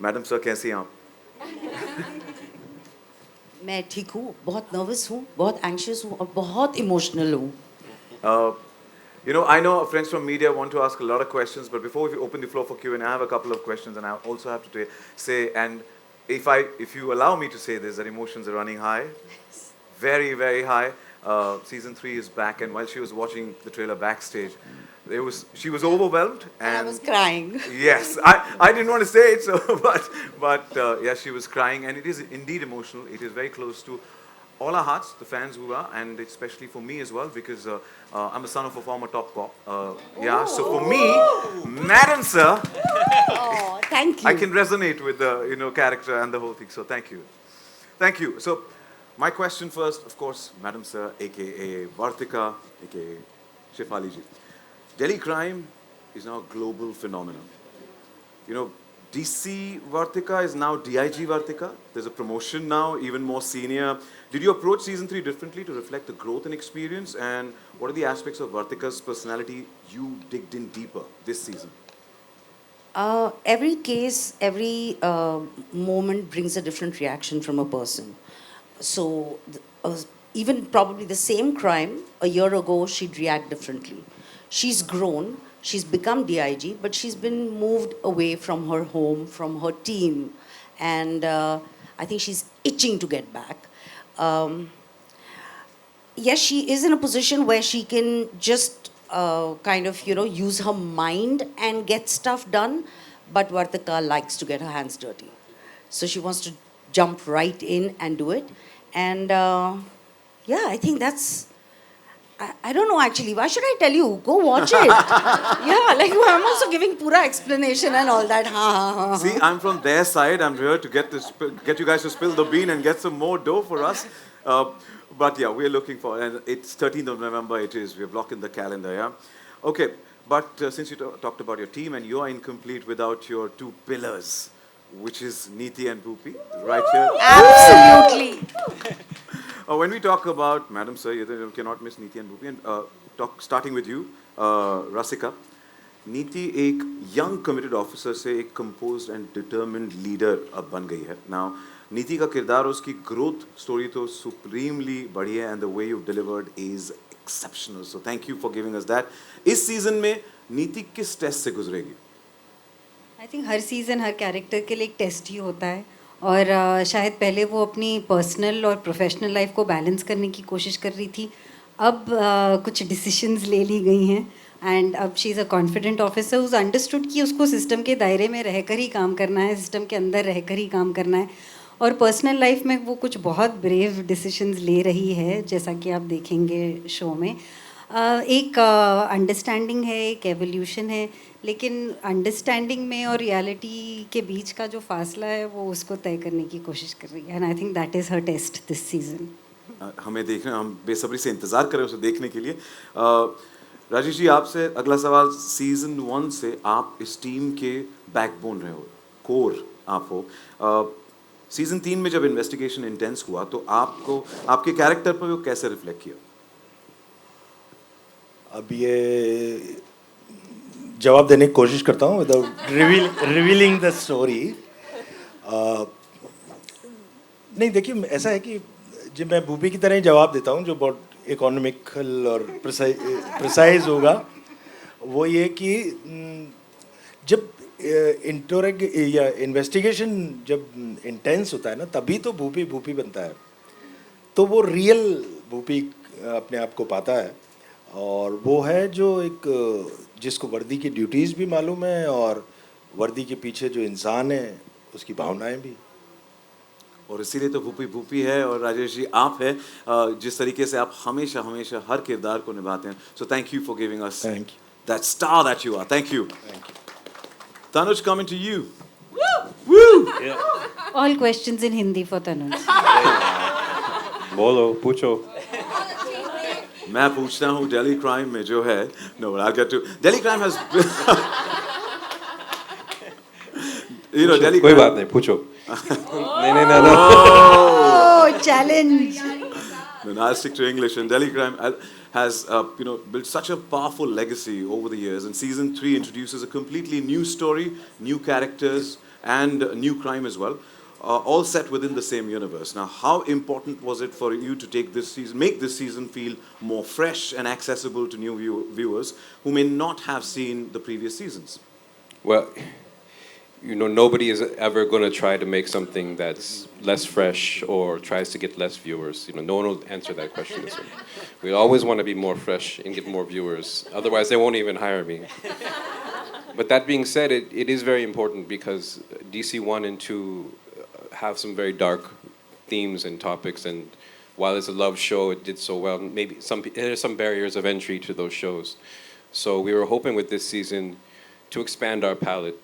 Madam sir कैसी हैं आप? मैं ठीक हूँ, बहुत नर्वस हूँ, बहुत एंशियस हूँ और बहुत इमोशनल हूँ. Uh, I know friends from media want to ask a lot of questions, but before we open the floor for Q&A, I have a couple of questions, and I also have to say, and if you allow me to say this, that emotions are running high, very, very high. Season 3 is back, and while she was watching the trailer backstage, she was overwhelmed, And I and was crying. yes, I didn't want to say it, so but yes, she was crying, and it is indeed emotional. It is very close to all our hearts, the fans who are, and especially for me as well, because I'm a son of a former top cop. Yeah, so for me, Madam Sir, Oh, thank I you. can resonate with the character and the whole thing. So thank you. So my question first, of course, Madam Sir, aka Vartika, aka Shefali Ji. Delhi crime is now a global phenomenon. You know, DC Vartika is now DIG Vartika. There's a promotion now, even more senior. Did you approach season 3 differently to reflect the growth and experience? And what are the aspects of Vartika's personality you digged in deeper this season? Every case, every moment brings a different reaction from a person. So, even probably the same crime, a year ago, she'd react differently. She's grown, she's become DIG, but she's been moved away from her home, from her team, and I think she's itching to get back. Um, yes, she is in a position where she can just kind of, use her mind and get stuff done. But Vartika likes to get her hands dirty. So she wants to jump right in and do it. And yeah, I think that's. I don't know actually. Why should I tell you? Go watch it. Yeah, like I'm also giving pura explanation and all that. Ha ha ha. See, I'm from their side. I'm here to get you guys to spill the bean and get some more dough for us. Uh, but yeah, we're looking for, and it's 13th of November. It is. We're blocking the calendar. Yeah. Okay. But since you talked about your team, and you are incomplete without your two pillars, which is Neeti and Bhupi, right here. Absolutely. When we talk about, Madam Sir, you cannot miss Neeti and Bhupi. And starting with you, Rasika. नीति एक young committed officer से एक composed and determined leader अब बन गई है. Now नीति का किरदार और उसकी ग्रोथ स्टोरी तो सुप्रीमली बढ़िया and the way you delivered is exceptional. So thank you for giving us that. इस सीजन में नीति किस टेस्ट से गुजरेगी? I think her season her character के लिए एक टेस्ट ही होता है और शायद पहले वो अपनी पर्सनल और प्रोफेशनल लाइफ को बैलेंस करने की कोशिश कर रही थी. अब कुछ डिसीशंस ले ली गई हैं एंड अब she is a confident officer who's understood कि उसको सिस्टम के दायरे में रहकर ही काम करना है, सिस्टम के अंदर रहकर ही काम करना है. और पर्सनल लाइफ में वो कुछ बहुत ब्रेव डिसीशंस ले रही है, जैसा कि आप देखेंगे शो में. एक अंडरस्टैंडिंग है, एक एवोल्यूशन है, लेकिन अंडरस्टैंडिंग में और रियलिटी के बीच का जो फासला है वो उसको तय करने की कोशिश कर रही है. And I think that is her test this season. हमें देखना, हम बेसब्री से इंतज़ार करें उसे देखने के लिए. राजेश जी, आपसे अगला सवाल. सीजन 1 से आप इस टीम के बैकबोन रहे हो, कोर आप हो. सीजन 3 में जब इन्वेस्टिगेशन इंटेंस हुआ तो आपको आपके कैरेक्टर पर वो कैसे रिफ्लेक्ट किया? अब ये जवाब देने की कोशिश करता हूँ विदाउट रिवीलिंग द स्टोरी. नहीं, देखिए ऐसा है कि जब मैं भूपी की तरह ही जवाब देता हूँ जो बहुत इकोनॉमिकल और प्रिसाइज होगा. वो ये कि जब या इन्वेस्टिगेशन जब इंटेंस होता है ना, तभी तो भूपी भूपी बनता है. तो वो रियल भूपी अपने आप को पाता है, और वो है जो एक जिसको वर्दी की ड्यूटीज़ भी मालूम है और वर्दी के पीछे जो इंसान है उसकी भावनाएं भी. और इसीलिए तो भूपी भूपी है. और राजेश जी, आप हैं जिस तरीके से आप हमेशा हमेशा हर किरदार को निभाते हैं. So thank you for giving us that star that you are. Thank you. Tanuj, coming to you. Woo! All questions in Hindi for Tanuj. बोलो, पूछो. मैं पूछता हूँ दिल्ली क्राइम में जो है. No, I'll get to Delhi crime has Delhi कोई crime. बात नहीं, पूछो. नहीं. ओह, challenge. Then I'll stick to English. And Delhi crime has built such a powerful legacy over the years. And season 3 introduces a completely new story, new characters, and New Crime as well, all set within the same universe. Now, how important was it for you to take this season, make this season feel more fresh and accessible to new viewers who may not have seen the previous seasons? Well, you know, nobody is ever going to try to make something that's less fresh or tries to get less viewers. You know, no one will answer that question this way. We always want to be more fresh and get more viewers. Otherwise, they won't even hire me. But that being said, it is very important because DC 1 and 2 have some very dark themes and topics, and while it's a love show, it did so well. Maybe there are some barriers of entry to those shows. So we were hoping with this season to expand our palette,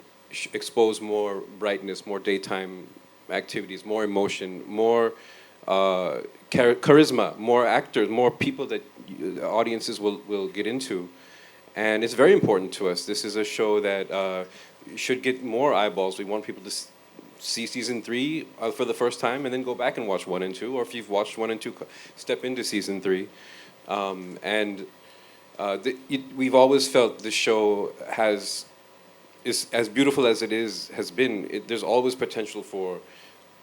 expose more brightness, more daytime activities, more emotion, more charisma, more actors, more people that audiences will get into. And it's very important to us. This is a show that should get more eyeballs. We want people to see season 3 for the first time and then go back and watch 1 and 2. Or if you've watched 1 and 2, step into season 3. We've always felt this show is as beautiful as it has been. There's always potential for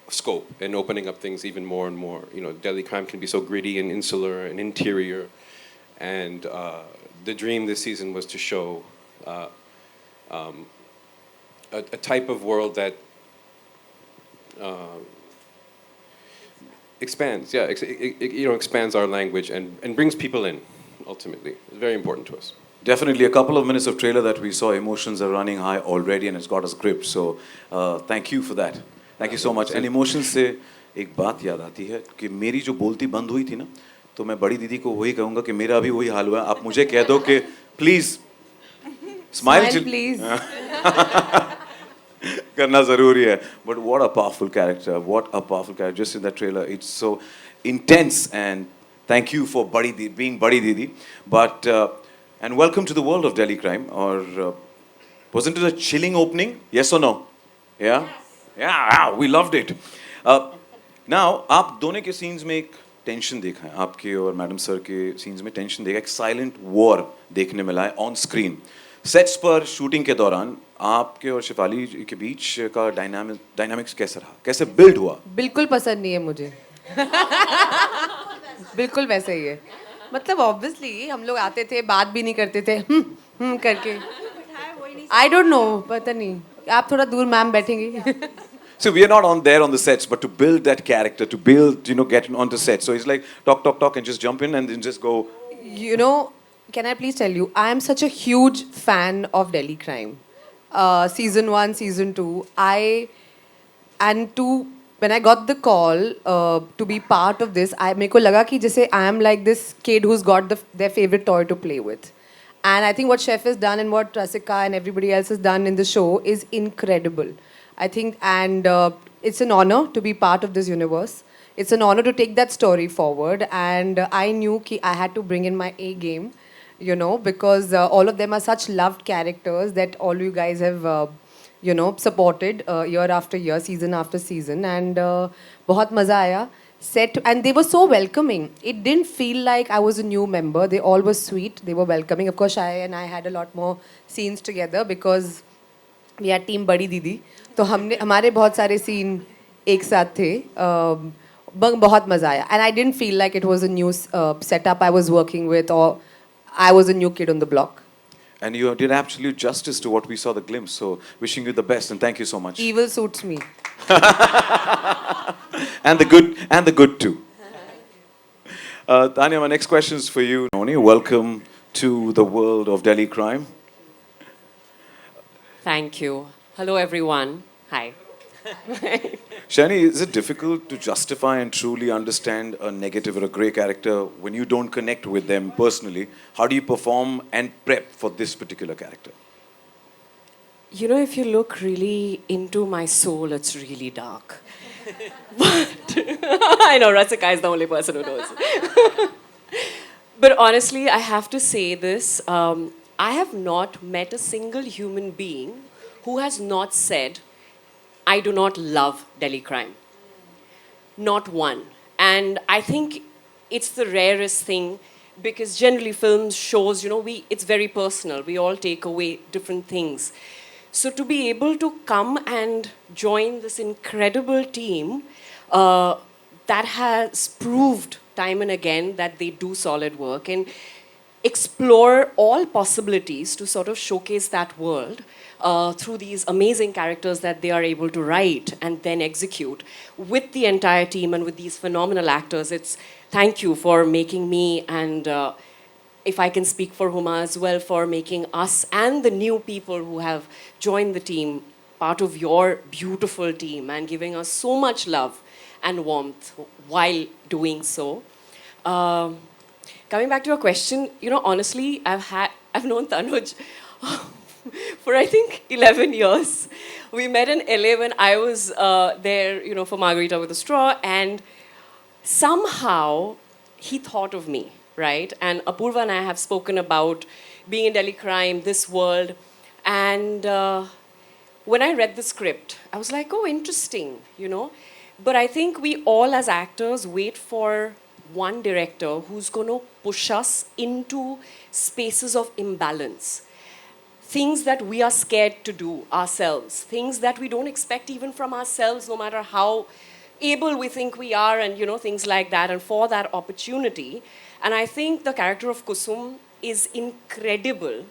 scope and opening up things even more and more. You know, Delhi Crime can be so gritty and insular and interior, and the dream this season was to show a type of world that expands, expands our language and brings people in. Ultimately, it's very important to us. Definitely, a couple of minutes of trailer that we saw, emotions are running high already and it's got us gripped. So thank you for that. Thank you so much. And emotions से एक बात याद आती है कि मेरी जो बोलती बंद हुई थी ना, तो मैं बड़ी दीदी को वही कहूँगा कि मेरा भी वही हाल हुआ है. आप मुझे कह दो कि प्लीज स्माइल प्लीज करना जरूरी है. But what a powerful character. What a powerful character. Just in that trailer, it's so intense. And thank you for being Badi Didi. But and welcome to the world of Delhi Crime. Or wasn't it a chilling opening? Yes or no? Yeah? Yes. Yeah, we loved it. Now, आप दोनों के scenes में एक tension देखा है. आपके और madam sir के scenes में tension देखा. एक silent war देखने मिला है on screen. Sets पर shooting के दौरान आपके और शेफाली के बीच का dynamics कैसा रहा? कैसे build हुआ? बिल्कुल पसंद नहीं है मुझे. बिल्कुल वैसे ही है. मतलब ऑब्वियसली हम लोग आते थे, बात भी नहीं करते थे, करके. I don't know, पता नहीं. आप थोड़ा दूर ma'am बैठेंगी. So we are not on the sets, but to build that character, to build, get onto set. So it's like talk and just jump in and then just go. You know, can I please tell you, I am such a huge fan of Delhi Crime. Season 1, season 2. When I got the call to be part of this, मेरे को लगा कि जैसे I am like this kid who's got their favorite toy to play with. And I think what Chef has done and what Rasika and everybody else has done in the show is incredible. I think, and it's an honor to be part of this universe. It's an honor to take that story forward. And I knew that I had to bring in my A game, because all of them are such loved characters that all you guys have, supported year after year, season after season. And बहुत मजा आया. And they were so welcoming. It didn't feel like I was a new member. They all were sweet. They were welcoming. Of course, Shai and I had a lot more scenes together because we had team Badi Didi. तो हमारे बहुत सारे scene एक साथ थे. बहुत मजा आया. And I didn't feel like it was a new setup I was working with or I was a new kid on the block. And you did absolute justice to what we saw the glimpse. So wishing you the best and thank you so much. Evil suits me. And the good too. Tanya, my next question is for you. Welcome to the world of Delhi Crime. Thank you. Hello, everyone. Hi. Shani, is it difficult to justify and truly understand a negative or a grey character when you don't connect with them personally? How do you perform and prep for this particular character? If you look really into my soul, it's really dark. But I know Rasika is the only person who knows. But honestly, I have to say this. I have not met a single human being who has not said, I do not love Delhi Crime. Not one. And I think it's the rarest thing because generally films, shows, it's very personal. We all take away different things. So to be able to come and join this incredible team that has proved time and again that they do solid work and explore all possibilities to sort of showcase that world through these amazing characters that they are able to write and then execute with the entire team and with these phenomenal actors. It's thank you for making me and if I can speak for Huma as well, for making us and the new people who have joined the team part of your beautiful team and giving us so much love and warmth while doing so. Coming back to your question, honestly, I've known Tanuj for I think 11 years. We met in LA when I was there, for Margarita with a Straw, and somehow he thought of me, right? And Apurva and I have spoken about being in Delhi crime, this world, and when I read the script, I was like, oh, interesting. But I think we all as actors wait for one director who's going to push us into spaces of imbalance. Things that we are scared to do ourselves, things that we don't expect even from ourselves, no matter how able we think we are, and things like that, and for that opportunity. And I think the character of Kusum is incredible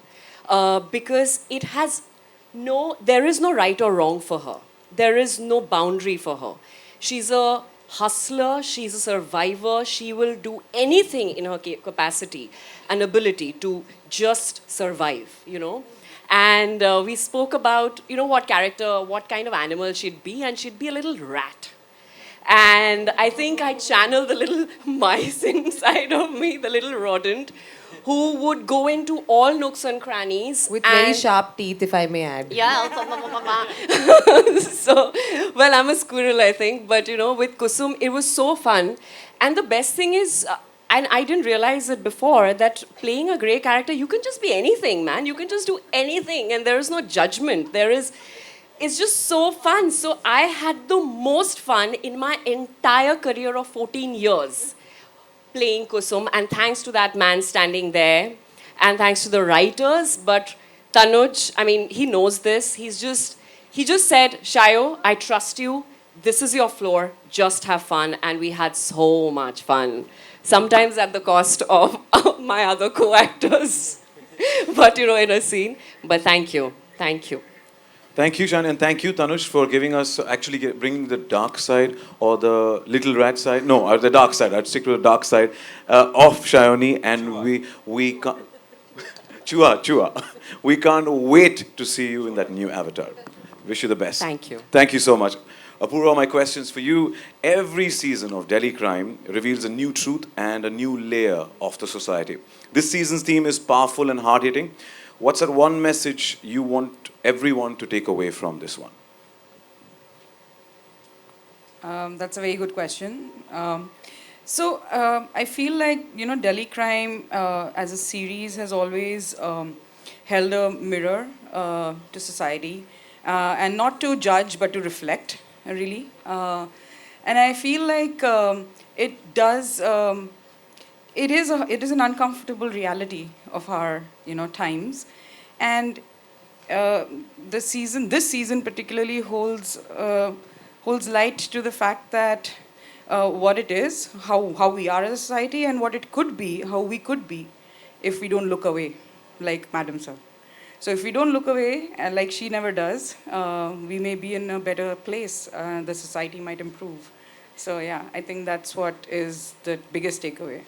because there is no right or wrong for her. There is no boundary for her. She's a hustler, she's a survivor, she will do anything in her capacity and ability to just survive. And we spoke about, what kind of animal she'd be, and she'd be a little rat. And I think I channeled the little mice inside of me, the little rodent, who would go into all nooks and crannies. With very sharp teeth, if I may add. Yeah. So, well, I'm a squirrel, I think. But, with Kusum, it was so fun. And the best thing is, and I didn't realize it before, that playing a grey character, you can just be anything, man. You can just do anything. And there is no judgment. It's just so fun. So I had the most fun in my entire career of 14 years playing Kusum. And thanks to that man standing there, and thanks to the writers. But Tanuj, he knows this. He just said, Shayo, I trust you. This is your floor. Just have fun. And we had so much fun. Sometimes at the cost of my other co-actors. But, in a scene. But thank you. Thank you. Thank you, Shani, and thank you, Tanush, for giving us, bringing the dark side or the little rat side. No, or the dark side. I'd stick to the dark side of Shayoni, and we can't... Chua. We can't wait to see you in that new avatar. Wish you the best. Thank you. Thank you so much. Apurva, my questions for you. Every season of Delhi Crime reveals a new truth and a new layer of the society. This season's theme is powerful and hard-hitting. What's that one message you want everyone to take away from this one? That's a very good question. So I feel like, Delhi Crime as a series has always held a mirror to society, and not to judge but to reflect, really. And I feel like it does. It is an uncomfortable reality of our times, and this season particularly holds light to the fact that what it is, how we are as a society, and what it could be, how we could be, if we don't look away, like Madam Sir. So if we don't look away, like she never does, we may be in a better place. The society might improve. So yeah, I think that's what is the biggest takeaway.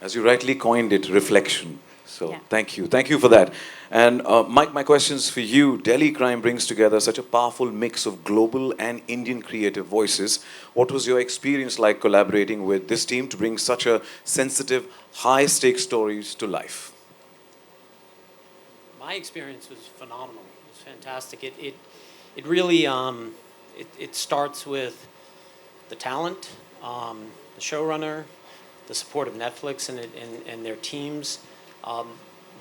As you rightly coined it, reflection. So Yeah. thank you for that. And Mike, my question's for you. Delhi Crime brings together such a powerful mix of global and Indian creative voices. What was your experience like collaborating with this team to bring such a sensitive, high-stakes stories to life? My experience was phenomenal. It was fantastic. It really it starts with the talent, the showrunner, the support of Netflix and their teams,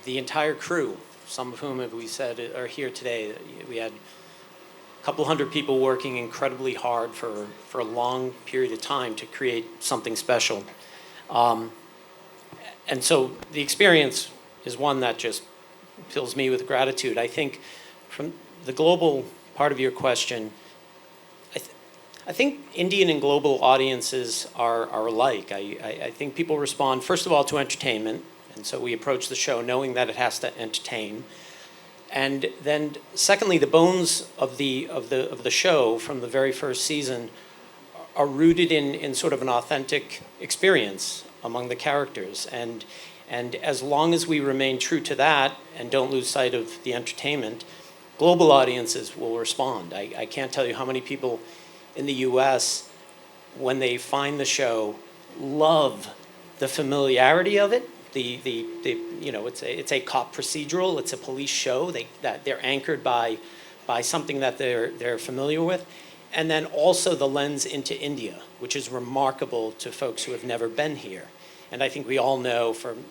the entire crew, some of whom, as we said, are here today. We had a couple hundred people working incredibly hard for a long period of time to create something special. And so the experience is one that just fills me with gratitude. I think from the global part of your question, I think Indian and global audiences are alike. I think people respond, first of all, to entertainment, and so we approach the show knowing that it has to entertain. And then, secondly, the bones of the show from the very first season are rooted in sort of an authentic experience among the characters. And as long as we remain true to that and don't lose sight of the entertainment, global audiences will respond. I can't tell you how many people in the US, when they find the show, love the familiarity of it. It's a cop procedural. It's a police show. They're anchored by something that they're familiar with, and then also the lens into India, which is remarkable to folks who have never been here. And I think we all know from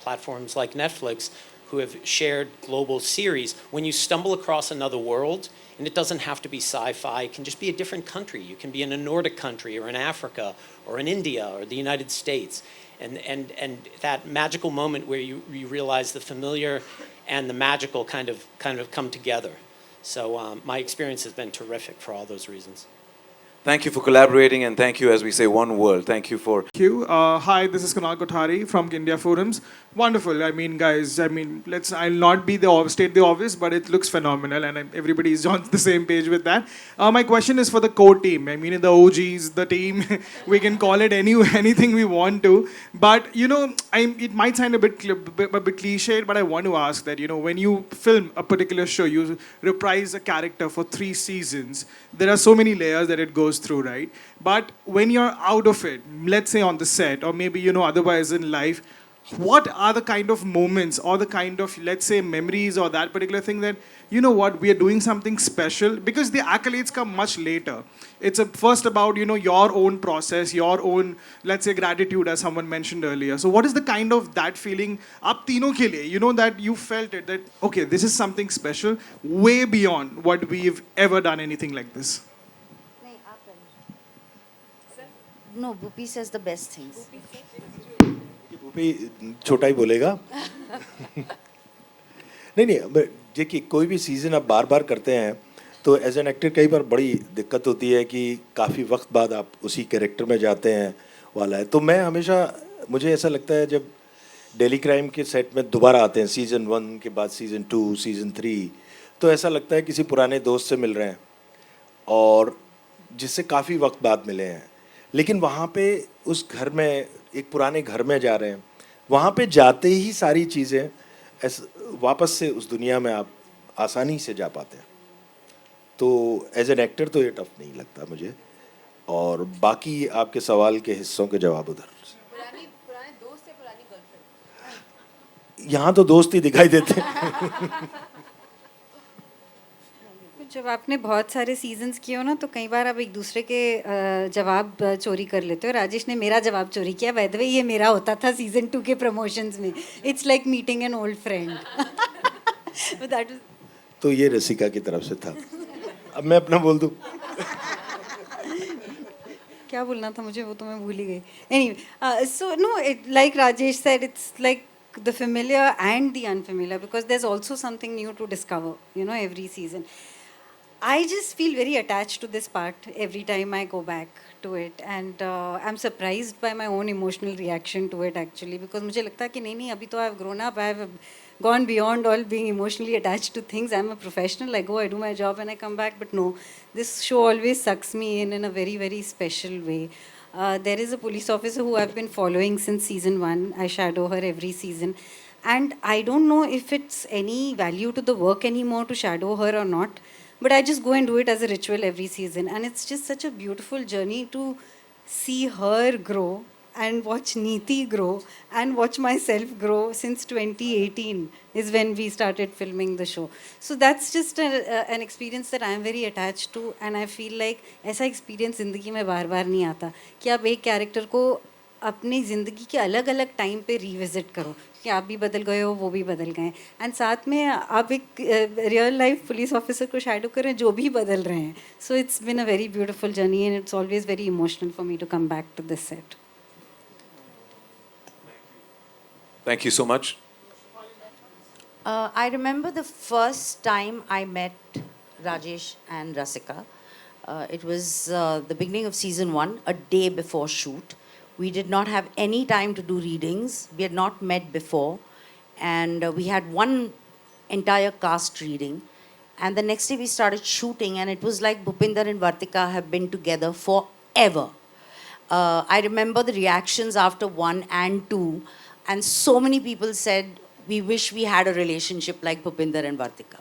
platforms like Netflix, who have shared global series, when you stumble across another world, and it doesn't have to be sci-fi, it can just be a different country. You can be in a Nordic country, or in Africa, or in India, or the United States. And that magical moment where you realize the familiar and the magical kind of come together. So my experience has been terrific for all those reasons. Thank you for collaborating, and thank you, as we say, one world. Thank you for... Thank you. Hi, this is Kunal Kothari from India Forums. Wonderful. I mean, guys, I'll not state the obvious, but it looks phenomenal, and everybody is on the same page with that. My question is for the core team. I mean, the OGs, the team, we can call it anything we want to. But, it might sound a bit cliched, but I want to ask that, when you film a particular show, you reprise a character for 3 seasons, there are so many layers that it goes through, right? But when you're out of it, let's say on the set, or maybe, otherwise in life, what are the kind of moments or the kind of, let's say, memories or that particular thing that, we are doing something special? Because the accolades come much later. It's first about, your own process, your own, let's say, gratitude, as someone mentioned earlier. So what is the kind of that feeling, aap teenon ke liye, that you felt it, that, okay, this is something special, way beyond what we've ever done anything like this? No, Bhupi says the best things. Bhupi छोटा ही बोलेगा नहीं देखिए कोई भी season आप बार बार करते हैं तो एज एन एक्टर कई बार बड़ी दिक्कत होती है कि काफ़ी वक्त बाद आप उसी कैरेक्टर में जाते हैं वाला है. तो मैं हमेशा, मुझे ऐसा लगता है जब डेली क्राइम के सेट में दोबारा आते हैं सीज़न 1 के बाद सीज़न 2, सीज़न 3, तो ऐसा लगता है किसी पुराने दोस्त से मिल रहे हैं और जिससे काफ़ी वक्त बाद मिले हैं, लेकिन वहाँ पे उस घर में, एक पुराने घर में जा रहे हैं, वहाँ पे जाते ही सारी चीज़ें वापस से उस दुनिया में आप आसानी से जा पाते हैं. तो एज एन एक्टर तो ये टफ नहीं लगता मुझे. और बाकी आपके सवाल के हिस्सों के जवाब उधर. पुराने दोस्त या पुरानी गर्लफ्रेंड? यहाँ तो दोस्त ही दिखाई देते हैं. जब आपने बहुत सारे सीजन्स किए हो ना, तो कई बार आप एक दूसरे के जवाब चोरी कर लेते हो. राजेश ने मेरा जवाब चोरी किया. बाय द वे, ये मेरा होता था सीजन 2 के प्रमोशंस में. It's like meeting an old friend. तो ये रसिका की तरफ से था. अब मैं अपना बोल दूं. क्या बोलना था मुझे, वो तो मैं भूल ही गई. Anyway, so no, like Rajesh said, it's like the familiar and the unfamiliar, because there's also something new to discover, every season. I just feel very attached to this part every time I go back to it, and I'm surprised by my own emotional reaction to it actually, because मुझे लगता है कि नहीं अभी तो I've grown up, I've gone beyond all being emotionally attached to things. I'm a professional, I go, I do my job and I come back, but no, this show always sucks me in a very, very special way. There is a police officer who I've been following since season 1. I shadow her every season, and I don't know if it's any value to the work anymore to shadow her or not. But I just go and do it as a ritual every season. And it's just such a beautiful journey to see her grow and watch Neeti grow and watch myself grow since 2018 is when we started filming the show. So that's just an experience that I'm very attached to. And I feel like ऐसा experience ज़िंदगी में बार-बार नहीं आता कि आप एक character को अपनी ज़िंदगी के अलग-अलग टाइम पे रिविजिट करो कि आप भी बदल गए हो, वो भी बदल गए, एंड साथ में आप एक रियल लाइफ पुलिस ऑफिसर को शैडो करें जो भी बदल रहे हैं. So it's been a very beautiful journey and it's always very emotional for me to come back to this set. Thank you so much. I remember the first time I met Rajesh and Rasika. It was the beginning of season 1, a day before shoot. We did not have any time to do readings. We had not met before. And we had one entire cast reading. And the next day we started shooting, and it was like Bhupinder and Vartika have been together forever. I remember the reactions after 1 and 2, and so many people said, we wish we had a relationship like Bhupinder and Vartika.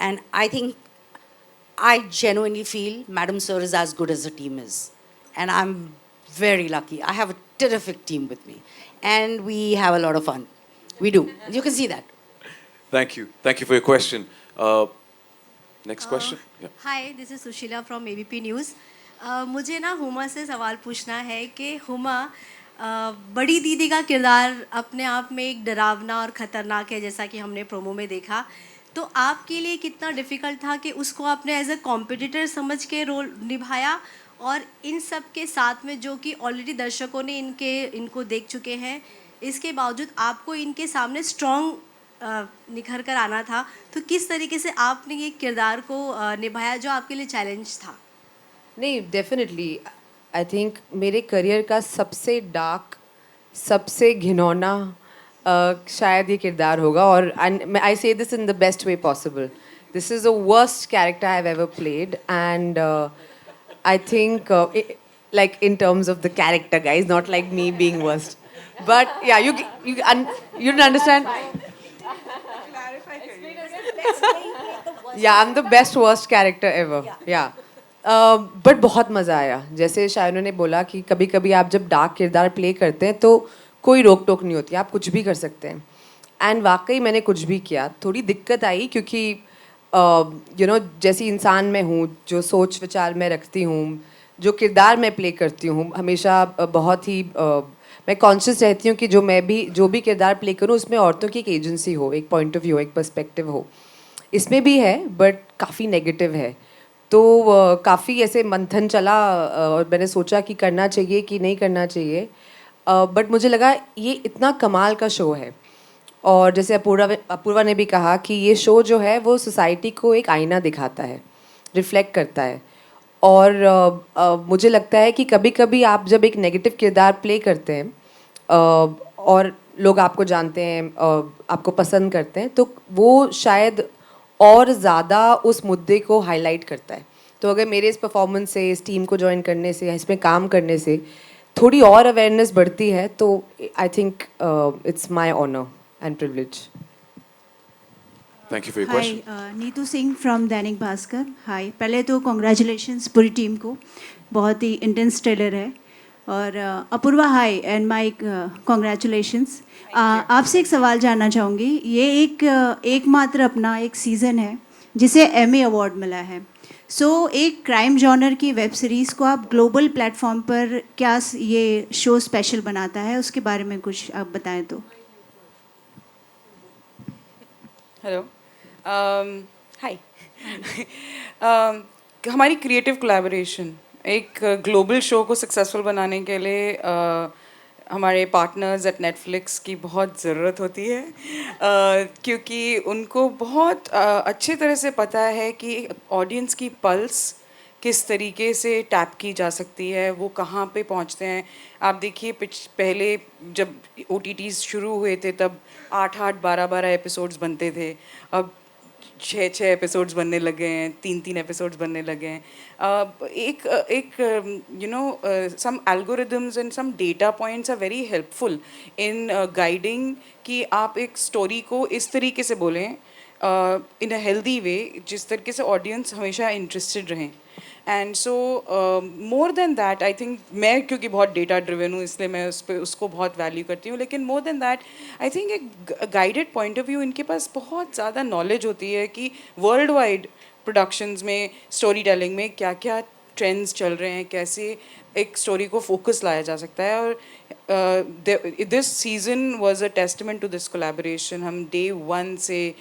And I think, I genuinely feel Madam Sir is as good as the team is. And I'm very lucky. I have a terrific team with me. And we have a lot of fun. We do. You can see that. Thank you. Thank you for your question. Next question. Yeah. Hi this is Sushila from ABP news मुझे ना हुमा से सवाल पूछना है कि हुमा बड़ी दीदी का किरदार अपने आप में एक डरावना और ख़तरनाक है, जैसा कि हमने प्रोमो में देखा. तो आपके लिए कितना डिफ़िकल्ट था कि उसको आपने एज अ कॉम्पिटिटर समझ के रोल निभाया, और इन सब के साथ में जो कि ऑलरेडी दर्शकों ने इनको देख चुके हैं, इसके बावजूद आपको इनके सामने स्ट्रॉन्ग निखर कर आना था. तो किस तरीके से आपने ये किरदार को निभाया जो आपके लिए चैलेंज था? नहीं, डेफिनेटली आई थिंक मेरे करियर का सबसे डार्क, सबसे घिनौना शायद ये किरदार होगा. और आई से this in the best way possible. This is the worst character I have ever played, and I think like in terms of the character, guys, not like me being worst. But yeah, you didn't understand. Yeah, I'm the best worst character ever. Yeah. But बहुत मज़ा आया. जैसे शायनों ने बोला कि कभी कभी आप जब डार्क किरदार प्ले करते हैं तो कोई रोक टोक नहीं होती, आप कुछ भी कर सकते हैं. एंड वाकई मैंने कुछ भी किया. थोड़ी दिक्कत आई क्योंकि जैसी इंसान मैं हूँ, जो सोच विचार मैं रखती हूँ, जो किरदार मैं प्ले करती हूँ, हमेशा बहुत ही मैं कॉन्शियस रहती हूँ कि जो भी किरदार प्ले करूँ उसमें औरतों की एक एजेंसी हो, एक पॉइंट ऑफ व्यू हो, एक पर्सपेक्टिव हो. इसमें भी है बट काफ़ी नेगेटिव है. तो काफ़ी ऐसे मंथन चला और मैंने सोचा कि करना चाहिए कि नहीं करना चाहिए. बट मुझे लगा ये इतना कमाल का शो है, और जैसे अपूर्वा ने भी कहा कि ये शो जो है वो सोसाइटी को एक आईना दिखाता है, रिफ्लेक्ट करता है. और मुझे लगता है कि कभी कभी आप जब एक नेगेटिव किरदार प्ले करते हैं और लोग आपको जानते हैं, आपको पसंद करते हैं, तो वो शायद और ज़्यादा उस मुद्दे को हाईलाइट करता है. तो अगर मेरे इस परफॉर्मेंस से, इस टीम को ज्वाइन करने से, इसमें काम करने से थोड़ी और अवेयरनेस बढ़ती है, तो I think it's my honour and privilege. Thank you for your question. Hi, Neetu Singh from Dainik Bhaskar. हाय, पहले तो कॉन्ग्रेचुलेशंस पूरी टीम को, बहुत ही इंटेंस ट्रेलर है. और अपूर्वा हाय एंड माई कॉन्ग्रेचुलेशंस. आपसे एक सवाल जानना चाहूँगी. ये एकमात्र अपना एक सीज़न है जिसे एमी अवार्ड मिला है. एक क्राइम जॉनर की वेब सीरीज़ को आप ग्लोबल प्लेटफॉर्म पर क्या ये शो स्पेशल बनाता है, उसके बारे में कुछ आप बताएं तो. हेलो, हाय. हमारी क्रिएटिव कोलैबोरेशन एक ग्लोबल शो को सक्सेसफुल बनाने के लिए हमारे पार्टनर्स एट नेटफ्लिक्स की बहुत ज़रूरत होती है, क्योंकि उनको बहुत अच्छे तरह से पता है कि ऑडियंस की पल्स किस तरीके से टैप की जा सकती है, वो कहाँ पे पहुँचते हैं. आप देखिए पहले जब OTTs शुरू हुए थे तब 8-8, 12-12 एपिसोड्स बनते थे. अब 6-6 एपिसोड्स बनने लगे हैं, 3-3 एपिसोड्स बनने लगे हैं. some algorithms and some data points are very helpful in guiding कि आप एक स्टोरी को इस तरीके से बोलें in a healthy way जिस तरीके से ऑडियंस हमेशा इंटरेस्टेड रहें. And so more than that I think, मैं क्योंकि बहुत डेटा ड्रिवन हूँ इसलिए मैं उसको बहुत वैल्यू करती हूँ, लेकिन more than that I think एक गाइडेड पॉइंट ऑफ व्यू, इनके पास बहुत ज़्यादा नॉलेज होती है कि वर्ल्ड वाइड प्रोडक्शंस में, स्टोरी टेलिंग में क्या क्या ट्रेंड्स चल रहे हैं, कैसे एक स्टोरी को फोकस लाया जा सकता है. और this season was a testament to this collaboration. हम डे 1 से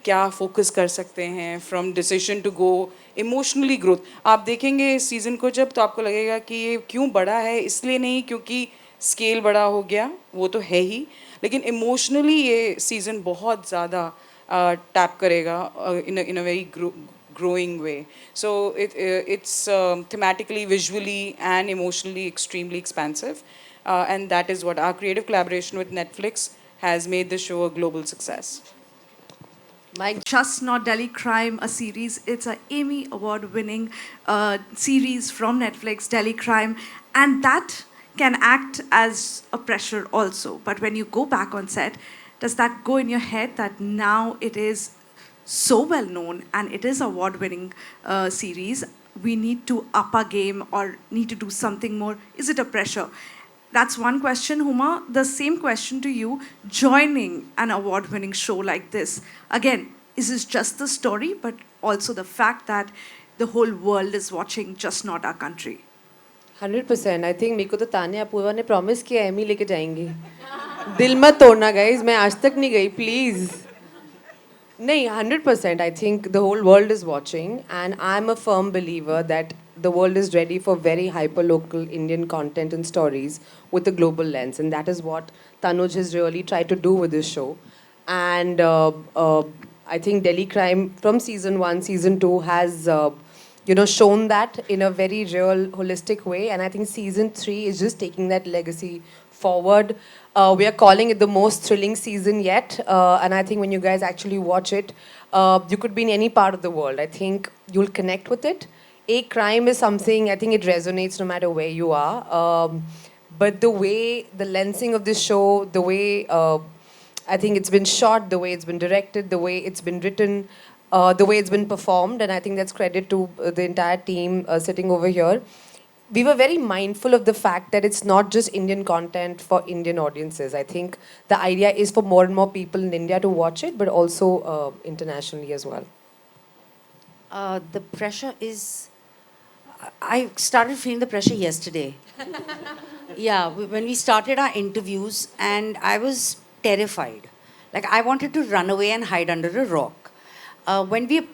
क्या फोकस कर सकते हैं, from decision to go emotionally growth. आप देखेंगे इस सीज़न को जब, तो आपको लगेगा कि ये क्यों बड़ा है, इसलिए नहीं क्योंकि स्केल बड़ा हो गया, वो तो है ही, लेकिन इमोशनली ये सीज़न बहुत ज़्यादा टैप करेगा in a very growing way. So it's thematically, visually, and emotionally extremely expansive, and that is what our creative collaboration with Netflix has made the show a global success. Just Not Delhi Crime, a series. It's an Emmy Award-winning series from Netflix, Delhi Crime, and that can act as a pressure also. But when you go back on set, does that go in your head that now it is so well known and it is award-winning series? We need to up our game or need to do something more. Is it a pressure? That's one question, Huma. The same question to you, joining an award-winning show like this. Again, is this just the story, but also the fact that the whole world is watching, just not our country? 100%. I think मेरे को तो तान्या अपूर्वा ने promise किया Amy लेके जाएंगी. दिल मत तोड़ना guys. मैं आज तक नहीं गई, please. नहीं, 100%. I think the whole world is watching, and I'm a firm believer that the world is ready for very hyper-local Indian content and stories with a global lens, and that is what Tanuj has really tried to do with this show. And I think Delhi Crime from season 1, season 2 has shown that in a very real, holistic way, and I think season 3 is just taking that legacy forward. We are calling it the most thrilling season yet, and I think when you guys actually watch it, you could be in any part of the world. I think you'll connect with it. Crime is something, I think it resonates no matter where you are. But the way, the lensing of this show, the way I think it's been shot, the way it's been directed, the way it's been written, the way it's been performed, and I think that's credit to the entire team sitting over here. We were very mindful of the fact that it's not just Indian content for Indian audiences. I think the idea is for more and more people in India to watch it, but also internationally as well. The pressure is... I started feeling the pressure yesterday. Yeah, when we started our interviews, and I was terrified. Like, I wanted to run away and hide under a rock. When we're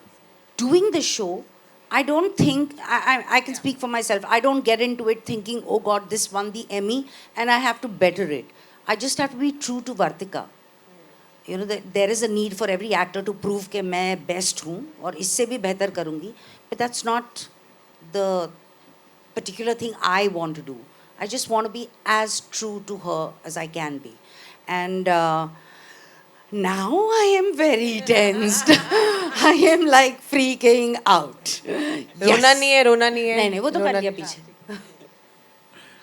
doing the show, I don't think, I can speak for myself, I don't get into it thinking, oh God, this won the Emmy and I have to better it. I just have to be true to Vartika. You know, there is a need for every actor to prove that मैं best हूँ और इससे भी बेहतर करूँगी. But that's not the particular thing I want to do. I just want to be as true to her as I can be. And now I am very tensed. I am like freaking out. रोना नहीं है, रोना नहीं है. नहीं, वो तो कर लिया पीछे.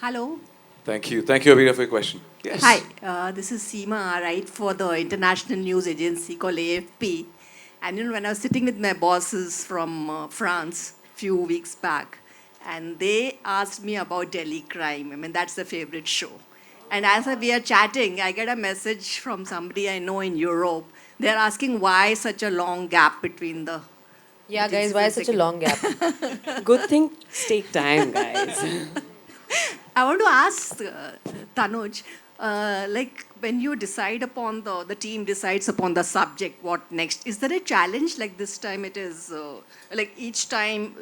Hello. Thank you, Abhira, for your question. Yes. Hi, this is Seema. I write for the international news agency called AFP. And when I was sitting with my bosses from France a few weeks back, and they asked me about Delhi Crime. I mean, that's the favorite show. And as we are chatting, I get a message from somebody I know in Europe. They're asking why such a long gap between the... Yeah, guys, why such a long gap? Good things take time, guys. I want to ask Tanuj, like when you decide upon the team decides upon the subject, what next? Is there a challenge like this time? It is like each time,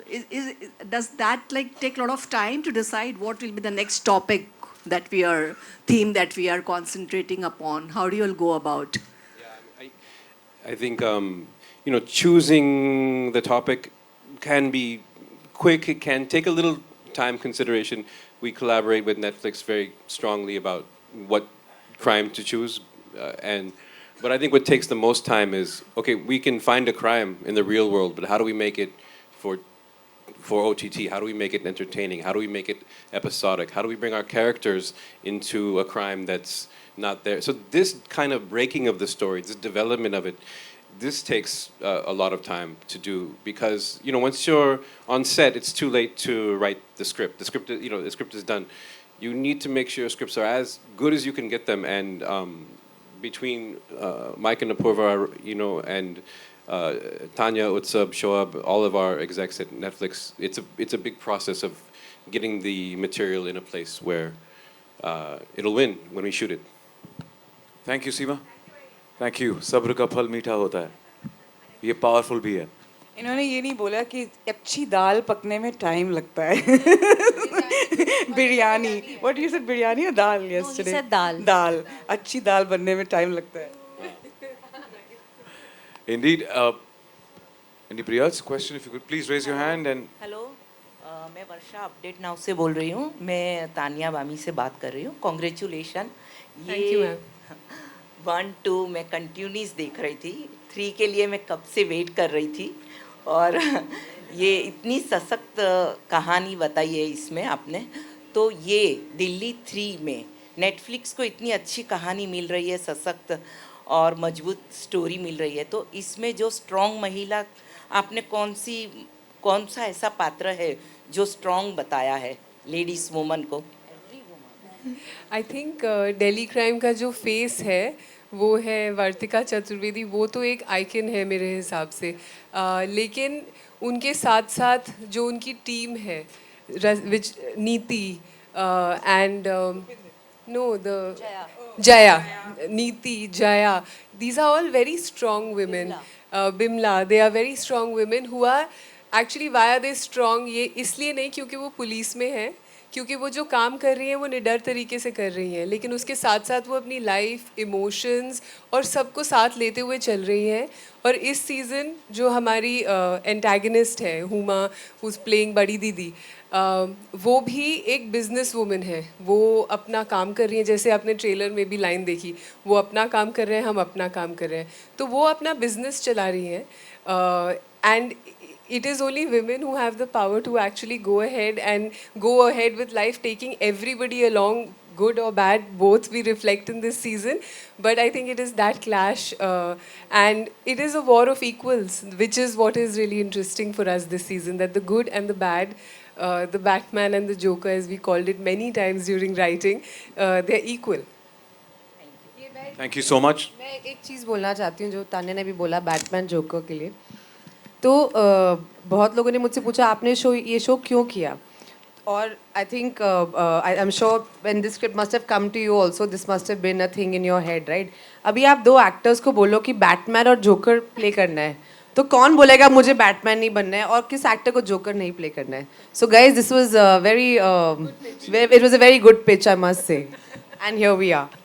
does that like take a lot of time to decide what will be the next topic theme that we are concentrating upon? How do you all go about? Yeah, I think choosing the topic can be quick. It can take a little time consideration. We collaborate with Netflix very strongly about what crime to choose, but I think what takes the most time is, okay, we can find a crime in the real world, but how do we make it for OTT? How do we make it entertaining? How do we make it episodic? How do we bring our characters into a crime that's not there? So this kind of breaking of the story, this development of it, this takes a lot of time to do, because once you're on set, it's too late to write the script. The script is done. You need to make sure your scripts are as good as you can get them. And between Mike and Apurva, and Tanya, Utsab, Shoab, all of our execs at Netflix, it's a big process of getting the material in a place where it'll win when we shoot it. Thank you, Seema. Thank you. Sabr ka phal meetha hota hai. ये powerful भी है. इन्होंने ये नहीं बोला कि अच्छी दाल पकने में टाइम लगता है. Biryani. What you said, biryani or dal yesterday? said dal. Dal. अच्छी दाल बनने में time लगता है. Indeed. Anybody else? Question? If you could please raise your hand and. Hello मैं वर्षा अपडेट नाउ से बोल रही हूँ. मैं तानिया बामी से बात कर रही हूँ. कॉन्ग्रेचुलेशन. Thank you, ma'am. 1 2 मैं कंटिन्यूस देख रही थी. 3 के लिए मैं कब से वेट कर रही थी. और ये इतनी सशक्त कहानी बताई है इसमें आपने. तो ये दिल्ली 3 में नेटफ्लिक्स को इतनी अच्छी कहानी मिल रही है, सशक्त और मजबूत स्टोरी मिल रही है. तो इसमें जो स्ट्रॉन्ग महिला आपने कौन सा ऐसा पात्र है जो स्ट्रॉन्ग बताया है लेडीज वुमन को? आई थिंक दिल्ली क्राइम का जो फेस है वो है वर्तिका चतुर्वेदी. वो तो एक आइकन है मेरे हिसाब से. लेकिन उनके साथ साथ जो उनकी टीम है, विच नीति and know the Jaya, Neeti, Jaya, these are all very strong women. Bimla, they are very strong women who are actually, why are they strong? ये इसलिए नहीं क्योंकि वो पुलिस में है, क्योंकि वो जो काम कर रही हैं वो निडर तरीके से कर रही हैं, लेकिन उसके साथ साथ वो अपनी लाइफ, इमोशंस और सबको साथ लेते हुए चल रही हैं. और इस सीज़न जो हमारी एंटागनिस्ट है हुमा, हुज प्लेइंग बड़ी दीदी, वो भी एक बिजनेस वुमन है. वो अपना काम कर रही हैं, जैसे आपने ट्रेलर में भी लाइन देखी, वो अपना काम कर रहे हैं, हम अपना काम कर रहे हैं. तो वो अपना बिजनेस चला रही हैं. And it is only women who have the power to actually go ahead with life, taking everybody along, good or bad, both we reflect in this season. But I think it is that clash, and it is a war of equals, which is what is really interesting for us this season, that the good and the bad, the Batman and the Joker, as we called it many times during writing, they're equal. Thank you so much. मैं एक चीज़ बोलना चाहती हूँ जो तान्या ने भी बोला Batman joker के लिए. तो बहुत लोगों ने मुझसे पूछा आपने ये शो क्यों किया. और I think I am sure when this script must have come to you also, this must have been a thing in your head, right? अभी आप 2 एक्टर्स को बोलो कि बैटमैन और जोकर प्ले करना है, तो कौन बोलेगा मुझे बैटमैन नहीं बनना है, और किस एक्टर को जोकर नहीं प्ले करना है? So guys, this was very it was a very good pitch, I must say. And here we are.